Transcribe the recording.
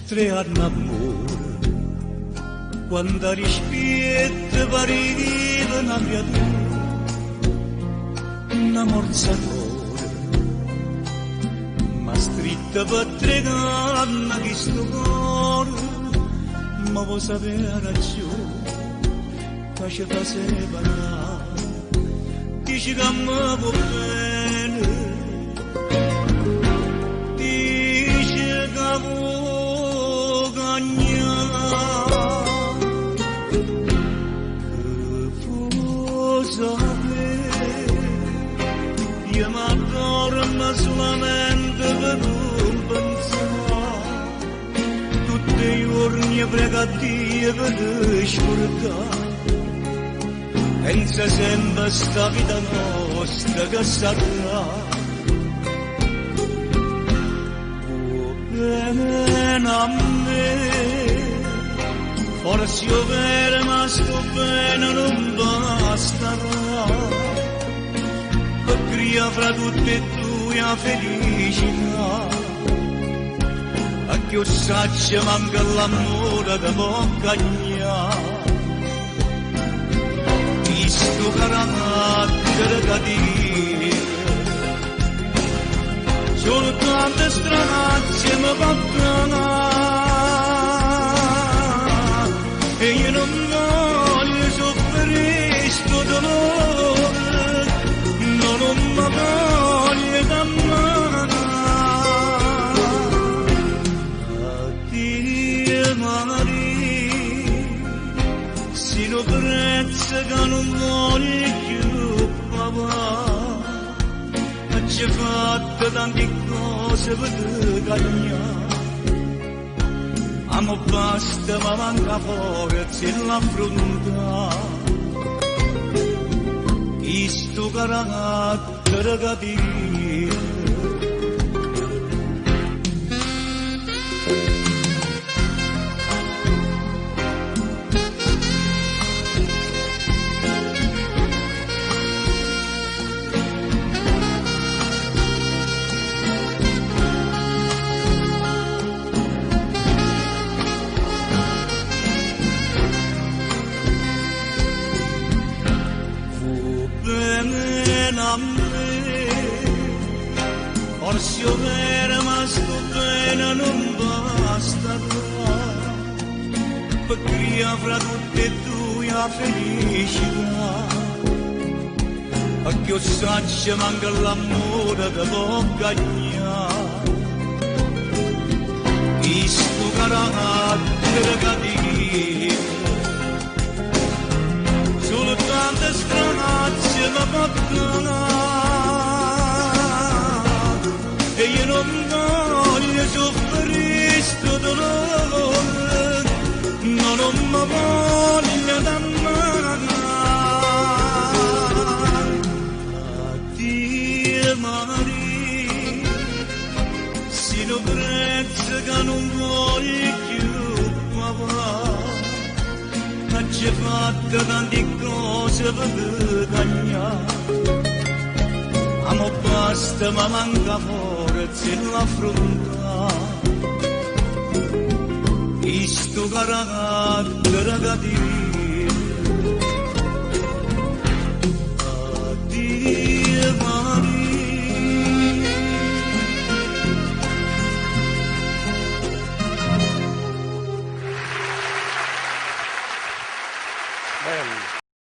strea d'amore, quando rispetto pariva una creatura, una morzatore, ma stritta per tre canne che sto cuore, ma vuoi sapere la ragione, che ci fa separare, dici che mi va bene, dici che vuoi cagnare, che vuoi sapere, io mi addormo solamente per un pensare, tutti i giorni prego a Dio per scordare, pensa sempre a sta vita nostra che sarà. Bene a me, forse io vero ma sto bene non basterà, per cria fra tutte e due la felicità, a che io saggio manca l'amore che può cagnare. Sto carattere cattivo, solo tante stranazze mi portano, e io non voglio soffrire sto dolore, non mi voglio d'amare. Addio Maria, si lo prezzo che non voglio più papà, ma ci ho fatto tante cose per te cagnare, ma basta ma manca forza in l'affrontare, questo carattere cattivo. Forse io vero ma sto bene non basta, per cria fra tutte e due la felicità, perché io saggio manca l'amore che può cagnare, questo carattere cattivo, solo tante stranazze mi portano, e io non voglio soffrire sto dolore, non mi voglio d'amare. Addio Maria, si lo prezzo che non voglio più papà, ma ci ho fatto tante cose per te cagnare, ma basta ma manca forza in l'affrontare, questo carattere cattivo.